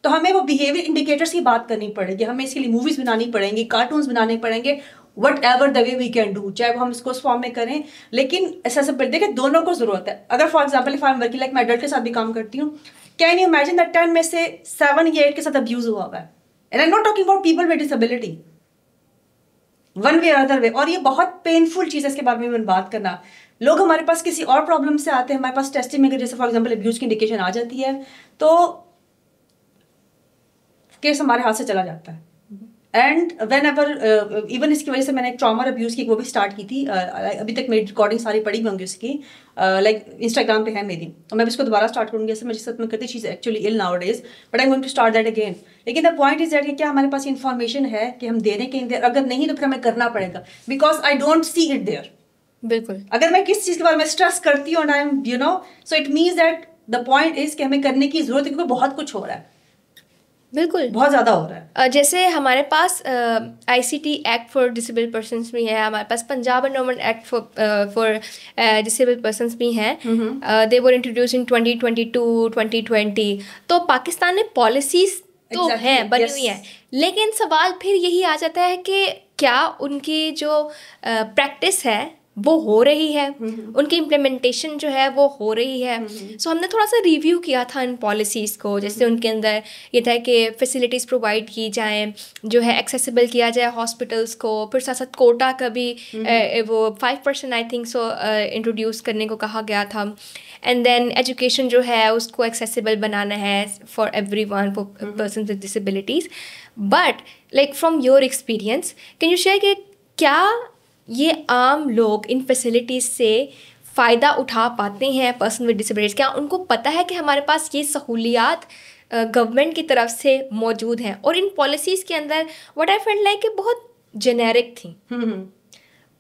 तो हमें वो बिहेवियर इंडिकेटर्स की बात करनी पड़ेगी, हमें इसके लिए मूवीज़ बनानी पड़ेंगी, कार्टून्स बनाने पड़ेंगे, whatever the way we can do, चाहे वो हम इसको उस फॉर्म में करें, लेकिन ऐसा सब देखिए दोनों को ज़रूरत है। अगर for example if I am working like मैं एडल्ट के साथ भी काम करती हूँ, कैन यू इमेजिन दैट 10 में से 7 या 8 के साथ अब्यूज़ हुआ है, and I am not talking about people with disability, one way other way. और ये बहुत पेनफुल चीज़ है, इसके बारे में बात करना। लोग हमारे पास किसी और प्रॉब्लम से आते हैं, हमारे पास टेस्टिंग में जैसे फॉर एग्जाम्पल अब्यूज़ की इंडिकेशन आ जाती है तो केस हमारे हाथ से चला जाता है, एंड वेन एवर इवन इसकी वजह से मैंने एक ट्रॉमा अब्यूज़ की वो भी स्टार्ट की थी। अभी तक मेरी रिकॉर्डिंग सारी पड़ी हुई होंगी उसकी, लाइक इंस्टाग्राम पे है मेरी, और मैं उसको दोबारा स्टार्ट करूँगी। ऐसे मेरे साथ में करती चीज़ actually ill nowadays, but I am going to start that again. लेकिन द पॉइंट इज दैट कि क्या हमारे पास इन्फॉर्मेशन है कि हम दे रहे हैं कि अगर नहीं तो फिर हमें करना पड़ेगा, because I don't see it there. बिल्कुल। अगर मैं किस चीज़ के बारे में स्ट्रेस करती हूँ, I am you know, so it means that the point is कि हमें करने की जरूरत है, क्योंकि बहुत कुछ हो रहा है, बिल्कुल बहुत ज़्यादा हो रहा है। जैसे हमारे पास ICT act for disabled persons भी है, हमारे पास Punjab environment act for disabled persons भी हैं। They were introduce in 2022 2020। तो पाकिस्तान में पॉलिसीज तो हैं, बनी हुई हैं, लेकिन सवाल फिर यही आ जाता है कि क्या उनकी जो प्रैक्टिस है वो हो रही है, उनकी इम्प्लीमेंटेशन जो है वो हो रही है। सो हमने थोड़ा सा रिव्यू किया था इन पॉलिसीज़ को, जैसे उनके अंदर ये था कि फैसिलिटीज़ प्रोवाइड की जाएं, जो है एक्सेसिबल किया जाए हॉस्पिटल्स को, फिर साथ साथ कोटा का भी वो 5% आई थिंक सो इंट्रोड्यूस करने को कहा गया था। एंड देन एजुकेशन जो है उसको एक्सेसिबल बनाना है for everyone, for person with disabilities. But like from your experience can you share कि क्या ये आम लोग इन फैसिलिटीज़ से फ़ायदा उठा पाते हैं, पर्सन विद डिसेबिलिटीज़? क्या उनको पता है कि हमारे पास ये सहूलियात गवर्नमेंट की तरफ से मौजूद हैं? और इन पॉलिसीज़ के अंदर व्हाट आई फेल्ट लाइक कि बहुत जेनेरिक थी।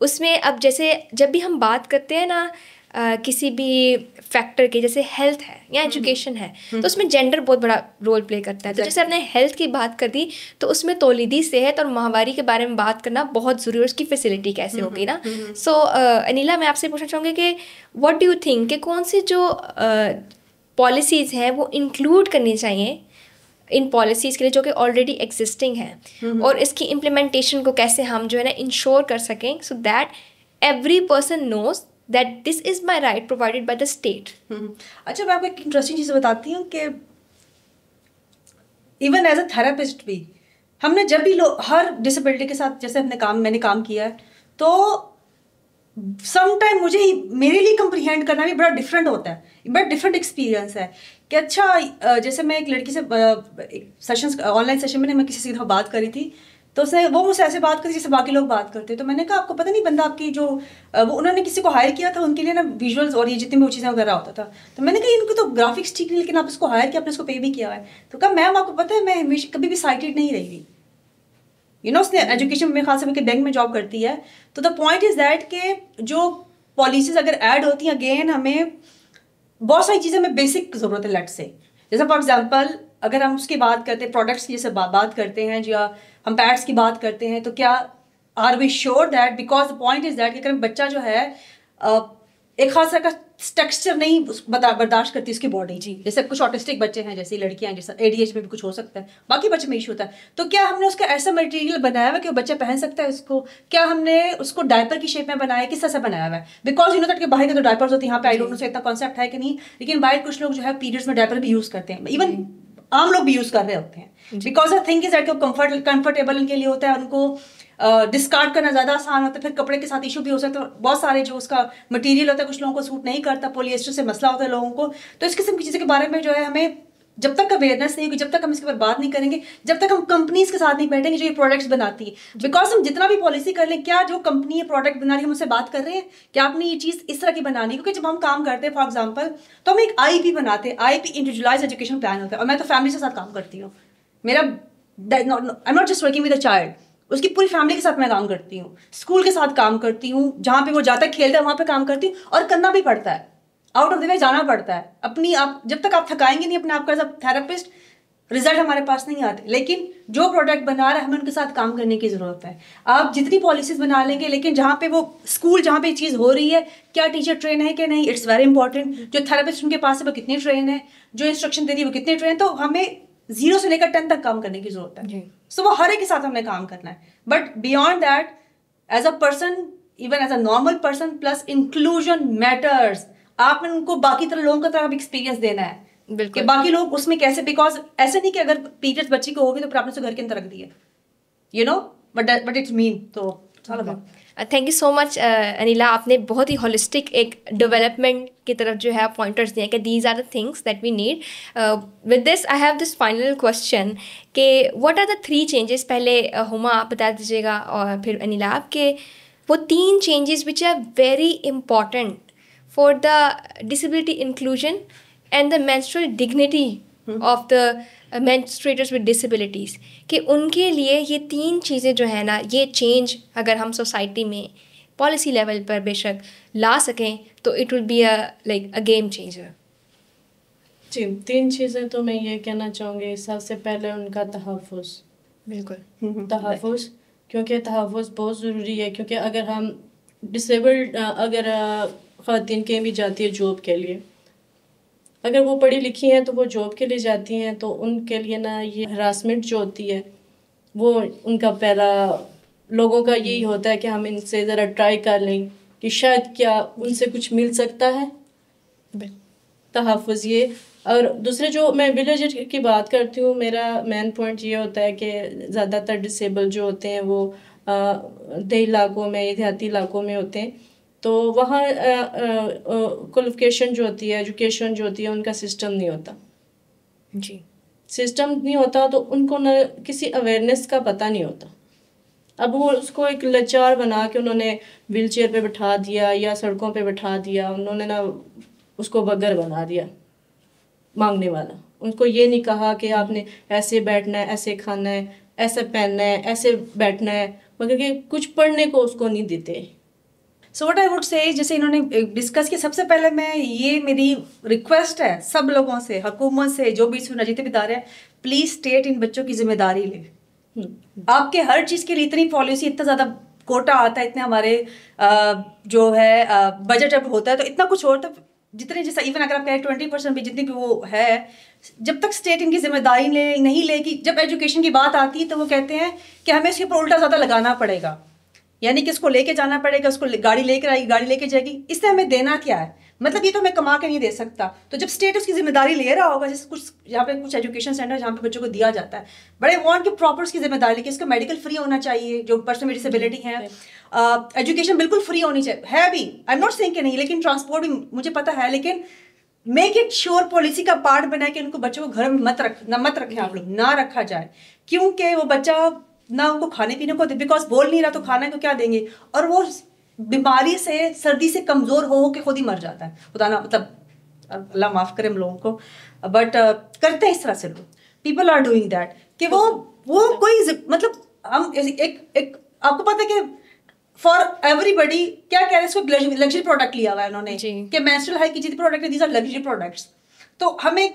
उसमें अब जैसे जब भी हम बात करते हैं ना किसी भी फैक्टर के, जैसे हेल्थ है या एजुकेशन है, तो उसमें जेंडर बहुत बड़ा रोल प्ले करता है। तो जैसे आपने हेल्थ की बात कर दी, तो उसमें तौलीदी सेहत और माहवारी के बारे में बात करना बहुत ज़रूरी है, उसकी फैसिलिटी कैसे होगी ना। सो अनिला, मैं आपसे पूछना चाहूँगी कि व्हाट डू यू थिंक कि कौन सी जो पॉलिसीज़ हैं वो इंक्लूड करनी चाहिए इन पॉलिसीज़ के लिए जो कि ऑलरेडी एग्जिस्टिंग हैं, और इसकी इम्प्लीमेंटेशन को कैसे हम जो है ना इंश्योर कर सकें, so that every person knows that this is my right provided by the state. अच्छा, मैं आपको एक इंटरेस्टिंग चीज़ बताती हूँ कि इवन एज अ थेरेपिस्ट भी हमने जब भी हर डिसेबिलिटी के साथ जैसे मैंने काम किया है, तो समटाइम मेरे लिए कंप्रीहेंड करना भी बड़ा डिफरेंट होता है, बड़ा डिफरेंट एक्सपीरियंस है कि अच्छा, जैसे मैं एक लड़की से सेशंस ऑनलाइन सेशन में मैं किसी से बात करी थी, तो वो मुझसे ऐसे बात करती जैसे बाकी लोग बात करते। तो मैंने कहा आपको पता नहीं बंदा आपकी जो वो उन्होंने किसी को हायर किया था उनके लिए ना विजुअल्स और ये जितनी भी चीज़ें वगैरह होता था। तो मैंने कहा इनको तो ग्राफिक्स ठीक नहीं, लेकिन आप इसको हायर किया, आपने इसको पे भी किया है। तो कहा मैम आपको पता है मैं हमेशा कभी भी साइटेड नहीं रही हुई, यू नो, उसने एजुकेशन में खास करके बैंक में जॉब करती है। तो द पॉइंट इज़ दैट के जो पॉलिसीज अगर ऐड होती हैं, अगेन हमें बहुत सारी चीज़ें में बेसिक ज़रूरत है। लेट्स से जैसे फॉर एग्जाम्पल अगर हम उसकी बात करते हैं, प्रोडक्ट्स की जैसे बात करते हैं, या हम पैड्स की बात करते हैं, तो क्या are we sure that, because the point is that कि अगर बच्चा जो है एक खास तरह का टेक्सचर नहीं बर्दाश्त करती उसकी बॉडी, जी, जैसे कुछ ऑटिस्टिक बच्चे हैं, जैसे लड़कियां हैं, जैसे ADHD में भी कुछ हो सकता है, बाकी बच्चे में इशू होता है, तो क्या हमने उसका ऐसा मटेरियल बनाया हुआ है कि वो बच्चा पहन सकता है उसको? क्या हमने उसको डायपर की शेप में बनाया है, किस तरह से बनाया हुआ है? बिकॉज यू नो दैट कि बाहर के तो डायपर्स होते हैं, यहाँ पे आई डोंट नो से इतना कॉन्सेप्ट है कि नहीं, लेकिन बाहर कुछ लोग जो है पीरियड्स में डायपर भी यूज़ करते हैं, इवन आम लोग भी यूज़ कर रहे होते हैं, because I think is that comfortable उनके लिए होता है, उनको डिस्कार्ड करना ज़्यादा आसान होता है। फिर कपड़े के साथ इशू भी हो सकता है, बहुत सारे जो उसका मटेरियल होता है कुछ लोगों को सूट नहीं करता, पॉलिएस्टर से मसला होता है लोगों को। तो इस किस्म की चीज़ों के बारे में जो है हमें जब तक अवेयरनेस नहीं होगी, जब तक हम इसके ऊपर बात नहीं करेंगे, जब तक हम कंपनीज के साथ नहीं बैठेंगे जो ये प्रोडक्ट्स बनाती है, बिकॉज हम जितना भी पॉलिसी कर लें, क्या जो कंपनी ये प्रोडक्ट बना रही है हम उससे बात कर रहे हैं कि आपने ये चीज़ इस तरह की बनानी है? क्योंकि जब हम काम करते हैं फॉर एग्जाम्पल, तो हम एक IEP बनाते हैं, IEP इंडिविजुअलाइज्ड एजुकेशन प्लान होता है, और मैं तो फैमिली के साथ काम करती हूँ, मेरा I am not just working with a child, उसकी पूरी फैमिली के साथ मैं काम करती हूँ, स्कूल के साथ काम करती हूँ, जहाँ पे वो जाता है खेलता है वहाँ पे काम करती हूँ, और करना भी पड़ता है, आउट ऑफ द वे जाना पड़ता है। आप जब तक आप थकाएंगे नहीं अपने आप को एज अ थेरेपिस्ट, रिजल्ट हमारे पास नहीं आते। लेकिन जो प्रोडक्ट बना रहा है हमें उनके साथ काम करने की ज़रूरत है। आप जितनी पॉलिसीज़ बना लेंगे, लेकिन जहाँ पे वो स्कूल जहाँ पे चीज़ हो रही है, क्या टीचर ट्रेन है कि नहीं, इट्स वेरी इंपॉर्टेंट। जो थेरेपिस्ट उनके पास है वो कितनी ट्रेन है, जो इंस्ट्रक्शन दे रही है वो कितनी ट्रेन, तो हमें 0 से लेकर 10 तक काम करने की ज़रूरत है। सो वो हर एक के साथ हमने काम करना है, but beyond that as a person, even as a normal person, plus inclusion matters. आपने उनको बाकी तरह लोगों का तरह एक्सपीरियंस देना है कि बाकी लोग उसमें कैसे, बिकॉज ऐसे नहीं कि अगर पीरियड्स बच्ची को होगी तो फिर आपने उसे घर के अंदर रख दिया, you know, but it's mean, तो thank you so much Anila, आपने बहुत ही होलिस्टिक एक डेवलपमेंट की तरफ जो है पॉइंटर्स दिए कि these are the things that we need. With this I have this final question कि व्हाट आर द 3 चेंजेस. पहले हुमा आप बता दीजिएगा और फिर अनिला आपके वो 3 changes which are very important for the disability inclusion and the menstrual dignity of the menstruators with disabilities, कि उनके लिए ये 3 चीज़ें जो है ना, ये चेंज अगर हम सोसाइटी में पॉलिसी लेवल पर बेशक ला सकें तो it will be a game changer. जी, 3 चीज़ें तो मैं ये कहना चाहूँगी. सबसे पहले उनका तहफ़्फ़ुज़. बिल्कुल तहफ़्फ़ुज़, क्योंकि तहफ़्फ़ुज़ बहुत ज़रूरी है. क्योंकि अगर हम डिसेबल्ड अगर ख़वातीन कहीं भी जाती है जॉब के लिए, अगर वो पढ़ी लिखी हैं तो वो जॉब के लिए जाती हैं, तो उनके लिए ना ये हरासमेंट जो होती है वो उनका पहला लोगों का यही होता है कि हम इनसे ज़रा ट्राई कर लें कि शायद क्या उनसे कुछ मिल सकता है. तहफ़्फ़ुज़ ये. और दूसरे जो मैं विलेज की बात करती हूँ, मेरा मेन पॉइंट ये होता है कि ज़्यादातर डिसेबल जो होते हैं वो देही इलाकों में, देहाती इलाकों में होते हैं. तो वहाँ क्वालिफ़िकेशन जो होती है, एजुकेशन जो होती है, उनका सिस्टम नहीं होता. जी, सिस्टम नहीं होता तो उनको न किसी अवेयरनेस का पता नहीं होता. अब वो उसको एक लाचार बना के उन्होंने व्हील चेयर पे बैठा दिया या सड़कों पे बैठा दिया. उन्होंने ना उसको बगर बना दिया, मांगने वाला. उनको ये नहीं कहा कि आपने ऐसे बैठना है, ऐसे खाना है, ऐसे पहनना है, ऐसे बैठना है, मगर कि कुछ पढ़ने को उसको नहीं देते. So what I would say, जैसे इन्होंने डिस्कस किया, सबसे पहले मैं ये मेरी रिक्वेस्ट है सब लोगों से, हुकूमत से, जो भी सुना जितने भी इदारे हैं, प्लीज स्टेट इन बच्चों की जिम्मेदारी ले. आपके हर चीज़ के लिए इतनी पॉलिसी, इतना ज़्यादा कोटा आता है, इतने हमारे जो है बजट जब होता है तो इतना कुछ होता है, जितने जैसा इवन अगर आप कहें 20% भी जितनी भी वो है, जब तक स्टेट इनकी जिम्मेदारी नहीं लेगी. जब एजुकेशन की बात आती है तो वो कहते हैं कि हमें इसके ऊपर उल्टा ज़्यादा लगाना पड़ेगा, यानी कि उसको लेके जाना पड़ेगा, उसको गाड़ी लेकर आएगी, गाड़ी लेके जाएगी. इससे हमें देना क्या है? मतलब ये तो मैं कमा के नहीं दे सकता. तो जब स्टेट उसकी जिम्मेदारी ले रहा होगा, जैसे कुछ यहाँ पे कुछ एजुकेशन सेंटर जहाँ पे बच्चों को दिया जाता है, बड़े वांट के प्रॉपर उसकी जिम्मेदारी कि इसका मेडिकल फ्री होना चाहिए, जो पर्सन में डिसेबिलिटी है. एजुकेशन बिल्कुल फ्री होनी चाहिए, है भी, आई एम नॉट सेइंग कि नहीं, लेकिन ट्रांसपोर्ट भी मुझे पता है, लेकिन मेक इट श्योर पॉलिसी का पार्ट बनाए कि उनको बच्चों को घर में मत रखें आप लोग, ना रखा जाए. क्योंकि वो बच्चा ना उनको खाने पीने को दे, बिकॉज बोल नहीं रहा तो खाने को क्या देंगे, और वो बीमारी से, सर्दी से कमज़ोर हो के खुद ही मर जाता है. खुदा ना, मतलब अल्लाह माफ़ करे हम लोगों को, बट करते हैं इस तरह से लोग. पीपल आर डूइंग दैट कि वो कोई मतलब हम एक आपको पता है कि फॉर एवरीबडी क्या कह रहे हैं, इसको लग्जरी प्रोडक्ट लिया हुआ है उन्होंने कि मेंस्ट्रुअल हेल्थ की जितने प्रोडक्ट है, दीज आर लग्जरी प्रोडक्ट्स. तो हमें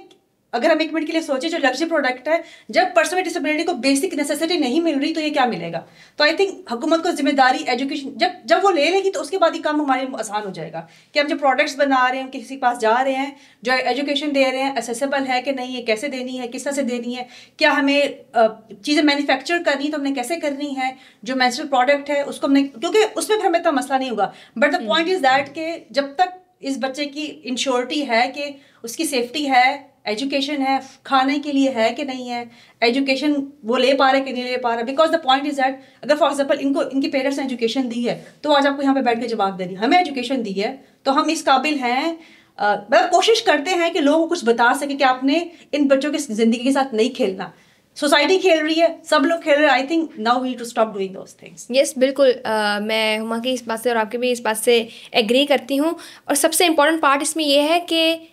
अगर हम 1 मिनट के लिए सोचे, जो लग्जरी प्रोडक्ट है, जब पर्सन विद डिसेबिलिटी को बेसिक नेसेसिटी नहीं मिल रही तो ये क्या मिलेगा? तो आई थिंक हुकूमत को जिम्मेदारी एजुकेशन जब वो ले लेगी तो उसके बाद ही काम हमारे आसान हो जाएगा कि हम जो प्रोडक्ट्स बना रहे हैं, किसी के पास जा रहे हैं, जो एजुकेशन दे रहे हैं, एसेसेबल है कि नहीं है, कैसे देनी है, किस तरह से देनी है, क्या हमें चीज़ें मैन्युफैक्चर करनी है तो हमने कैसे करनी है, जो मेंस्ट्रुअल प्रोडक्ट है उसको हमने, क्योंकि उसमें फिर हमें इतना मसला नहीं होगा. But the point is that कि जब तक इस बच्चे की इंश्योरिटी है कि उसकी सेफ्टी है, एजुकेशन है, खाने के लिए है कि नहीं है, एजुकेशन वो ले पा रहे कि नहीं ले पा रहे, because the point is that अगर फॉर एग्जाम्पल इनकी पेरेंट्स ने एजुकेशन दी है तो आज आपको यहाँ पे बैठ के जवाब दे रही, हमें एजुकेशन दी है तो हम इस काबिल हैं, मतलब कोशिश करते हैं कि लोगों को कुछ बता सके कि आपने इन बच्चों की ज़िंदगी के साथ नहीं खेलना. सोसाइटी खेल रही है, सब लोग खेल रहे हैं. I think now we need to stop doing those things. Yes, बिल्कुल. मैं हुमा की इस बात से और आपके भी इस बात से एग्री करती हूँ. और सबसे इम्पोर्टेंट पार्ट इसमें यह है कि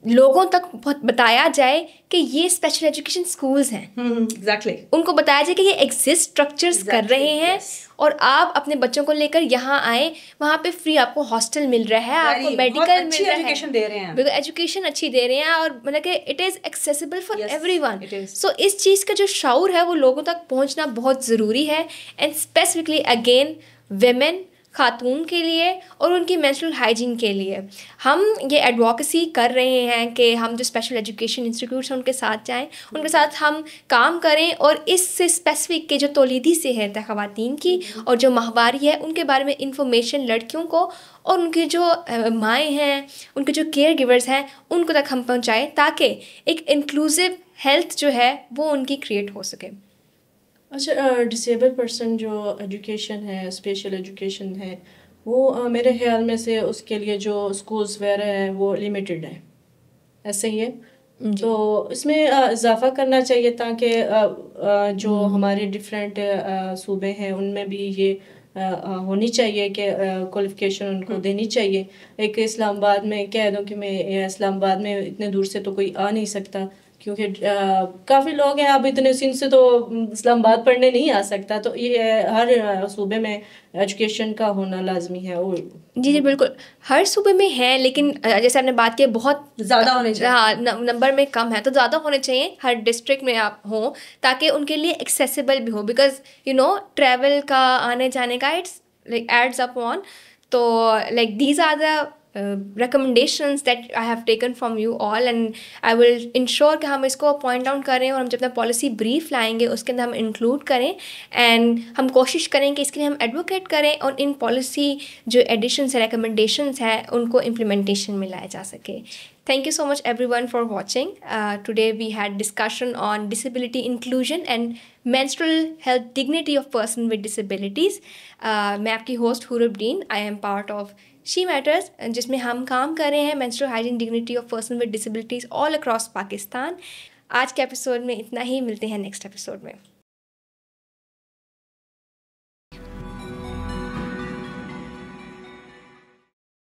लोगों तक बताया जाए कि ये स्पेशल एजुकेशन स्कूल्स हैं. एग्जैक्टली. उनको बताया जाए कि ये एग्जिस्ट स्ट्रक्चर्स कर रहे हैं, और आप अपने बच्चों को लेकर यहाँ आए, वहाँ पे फ्री आपको हॉस्टल मिल रहा है, आपको मेडिकल मिल रहा है, एजुकेशन दे रहे हैं, बिल्कुल एजुकेशन अच्छी दे रहे हैं, और मतलब कि it is accessible for everyone. So इस चीज़ का जो शऊर है वो लोगों तक पहुँचना बहुत ज़रूरी है. एंड स्पेसिफिकली अगेन वेमेन, खातून के लिए और उनकी मेंस्ट्रुअल हाइजीन के लिए हम ये एडवोकेसी कर रहे हैं कि हम जो स्पेशल एजुकेशन इंस्टीट्यूट्स हैं उनके साथ जाएं, उनके साथ हम काम करें, और इससे स्पेसिफिक के जो तौलीदी सेहत है ख़वातीन की और जो माहवारी है उनके बारे में इंफॉर्मेशन लड़कियों को और उनकी जो माएँ हैं, उनके जो केयर गिवर्स हैं, उनको तक हम पहुँचाएँ ताकि एक इंक्लूसिव हेल्थ जो है वो उनकी क्रिएट हो सके. अच्छा, डिसेबल पर्सन जो एजुकेशन है, स्पेशल एजुकेशन है, वो मेरे ख्याल में से उसके लिए जो स्कूल्स वगैरह हैं वो लिमिटेड हैं, ऐसे ही है। जी। तो इसमें इजाफा करना चाहिए ताकि जो हमारे डिफरेंट सूबे हैं उनमें भी ये होनी चाहिए कि क्वालिफिकेशन उनको देनी चाहिए। एक इस्लामाबाद में कह दूं कि मैं इस्लामाबाद में इतने दूर से तो कोई आ नहीं सकता, क्योंकि काफ़ी लोग हैं, अब इतने सिंध से तो इस्लामाबाद पढ़ने नहीं आ सकता। तो ये हर सूबे में एजुकेशन का होना लाजमी है। और जी जी बिल्कुल, हर सूबे में है, लेकिन जैसे आपने बात की बहुत ज़्यादा होने चाहिए। हाँ, नंबर में कम है, तो ज़्यादा होने चाहिए, हर डिस्ट्रिक्ट में आप हों, ताकि उनके लिए एक्सेसिबल भी हो, बिकॉज ट्रैवल का, आने जाने का, it's like adds up on. तो like these are the recommendations that I have taken from you all, and I will ensure कि हम इसको पॉइंट आउट करें, और हम जब तक पॉलिसी ब्रीफ लाएंगे उसके अंदर हम इंक्लूड करें, एंड हम कोशिश करें कि इसके लिए हम एडवोकेट करें और इन पॉलिसी जो एडिशंस है, रिकमेंडेशंस है, उनको इम्प्लीमेंटेशन में लाया जा सके। Thank you so much everyone for watching. Today we had discussion on disability inclusion and menstrual health dignity of person with disabilities. मैं आपकी host Hurubdeen, I am part of She Matters, जिसमें हम काम कर रहे हैं menstrual hygiene dignity of person with disabilities all across Pakistan. आज के एपिसोड में इतना ही, मिलते हैं नेक्स्ट एपिसोड में।